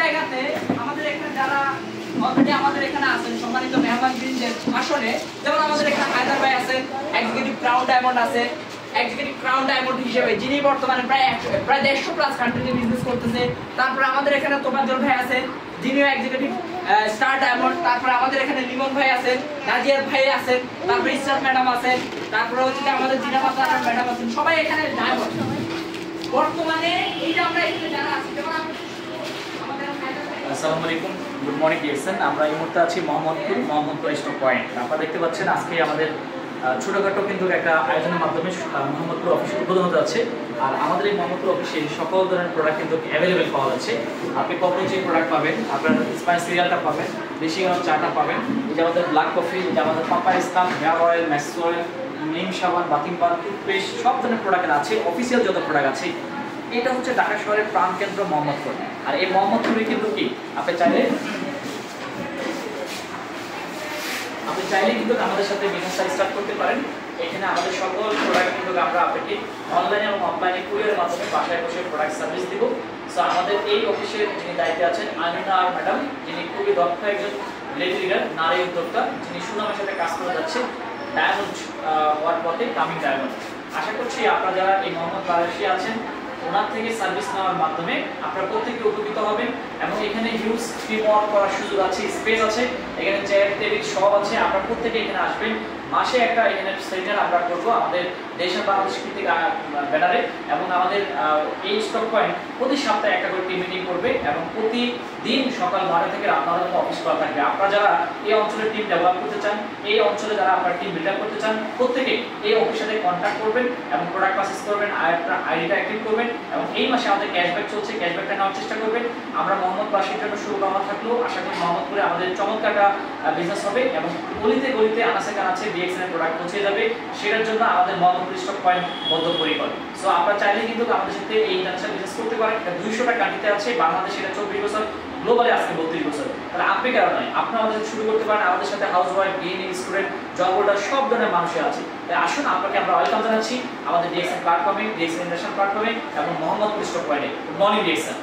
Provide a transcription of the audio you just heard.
জায়গাতে আমাদের এখানে যারা অলরেডি আমাদের এখানে আছেন সম্মানিত মেহমানবৃন্দের আসনে, যেমন আমাদের এখানে হায়দার ভাই আছেন, এক্সিকিউটিভ ক্রাউন ডায়মন্ড আছে, এক্সিকিউটিভ ক্রাউন ডায়মন্ড হিসেবে যিনি বর্তমানে প্রায় 150+ কান্ট্রিতে বিজনেস করতেছে। তারপর আমাদের এখানে তোফাজ্জল ভাই আছেন, যিনিও এক্সিকিউটিভ স্টার ডায়মন্ড। তারপর আমাদের এখানে লিমন ভাই আছেন, নাজিয়ার ভাই আছেন, তারপর ইসরাত ম্যাডাম আছেন, তারপর হচ্ছে আমাদের জিনা মাতার ম্যাডাম আছেন, সবাই এখানে ডায়মন্ড। বর্তমানে এই যে আমরা এখানে যারা আছি, যেমন আমাদের আসসালামু আলাইকুম, গুড মর্নিং ডিয়ারসন। আমরা এই মুহূর্তে আছি মোহাম্মদপুর স্টক পয়েন্ট। আপনারা দেখতে পাচ্ছেন আজকে আমাদের ছোটোখাটো কিন্তু একটা আয়োজনের মাধ্যমে মোহাম্মদপুর অফিস উদ্বোধন হতে যাচ্ছে। আর আমাদের এই মোহাম্মদপুর অফিসে সকল ধরনের প্রোডাক্ট কিন্তু অ্যাভেলেবেল পাওয়া যাচ্ছে। আপনি কপোচি প্রোডাক্ট পাবেন, আপনার স্পাইস সিরিয়ালটা পাবেন, দেশি গরম চাটা পাবেন, এই যে আমাদের ব্ল্যাক কফি, এই যে আমাদের papaya scam, hair oil, max oil, নিম সাবান, বাথিং পাউডার, টুথপেস্ট, সব ধরনের প্রোডাক্ট আছে। অফিসিয়াল যত প্রোডাক্ট আছে, এটা হচ্ছে ঢাকা শহরের প্রাণকেন্দ্র মোহাম্মদপুর। আর এই মোহাম্মদপুরে কিন্তু কি আপনি চাইলে কিন্তু আমাদের সাথে বিজনেসটা স্টার্ট করতে পারেন। এখানে আমাদের সকল প্রোডাক্ট কিন্তু আমরা আপনাকে অনলাইনে এবং অফলাইনে কুরিয়ারের মাধ্যমে বাসায় বসে প্রোডাক্ট সার্ভিস দিব। সো আমাদের এই অফিসের যিনি দায়িত্বে আছেন আমিনা ম্যাডাম, যিনি খুবই দক্ষ একজন লেডি লিডার, নারী উদ্যোক্তা, যিনি সুনামের সাথে কাজ করে যাচ্ছে ডায়মন্ড হওয়ার পথে, কামিং ডায়মন্ড। আশা করছি আপনারা যারা এই মোহাম্মদ বারাসি আছেন, ওনার থেকে সার্ভিস নেওয়ার মাধ্যমে আপনারা প্রত্যেকে উপকৃত হবেন। এবং এখানে হিউজ টিম ওয়ার্ক করার সুযোগ আছে, স্পেস আছে, এখানে চেয়ার টেবিল সব আছে। আপনারা প্রত্যেকে এখানে আসবেন। মাসে একটা এখানে সেমিনার আমরা করবো আমাদের দেশ আর বাংলাদেশ ভিত্তিক ব্যানারে। এবং আমাদের এই স্টক পয়েন্ট প্রতি সপ্তাহে একটা করে টিম মিটিং করবে এবং প্রতিদিন সকাল 9টা থেকে রাত 9টা অফিস করা থাকবে। আপনারা যারা এই অঞ্চলের টিম ডেভেলপ করতে চান, এই অঞ্চলে যারা আপনার টিম বিল্ড আপ করতে চান, প্রত্যেকে এই অফিসের সাথে কন্ট্যাক্ট করবেন এবং প্রোডাক্ট পারচেজ করবেন, আইডিটা অ্যাক্টিভ করবেন। এবং এই মাসে আমাদের ক্যাশব্যাক চলছে, ক্যাশব্যাকটা নেওয়ার চেষ্টা করবেন। আমরা মোহাম্মদবাসীর জন্য শুভকামনা থাকলেও আশা করি মোহাম্মদপুরে আমাদের চমৎকার একটা বিজনেস হবে এবং গলিতে গলিতে আনাচে কানাচে ডিএক্সএন এর প্রোডাক্ট পৌঁছে যাবে। সেটার জন্য আমাদের মোহাম্মদপুর স্টক পয়েন্ট বদ্ধপরিকর। সো আপনারা চাইলে কিন্তু আমাদের সাথে এই ইন্টারন্যাশনাল বিজনেস করতে পারেন। 200টা কান্ট্রিতে আছে, বাংলাদেশে এটা 24 বছর, গ্লোবালে আজকে 32 বছর। তাহলে আপনি কেন নয়, আপনি আমাদের সাথে শুরু করতে পারেন। আমাদের সাথে হাউস ওয়াইফ, গৃহিণী, স্টুডেন্ট, জব হোল্ডার সব ধরনের মানুষই আছে। তাই আসুন, আপনাকে আমরা ওয়েলকাম জানাচ্ছি আমাদের ডিএক্সএন প্ল্যাটফর্মে, ডিএক্সএন ইন্টারন্যাশনাল প্ল্যাটফর্মে এবং মোহাম্মদপুর স্টক পয়েন্টে। Good morning DXN.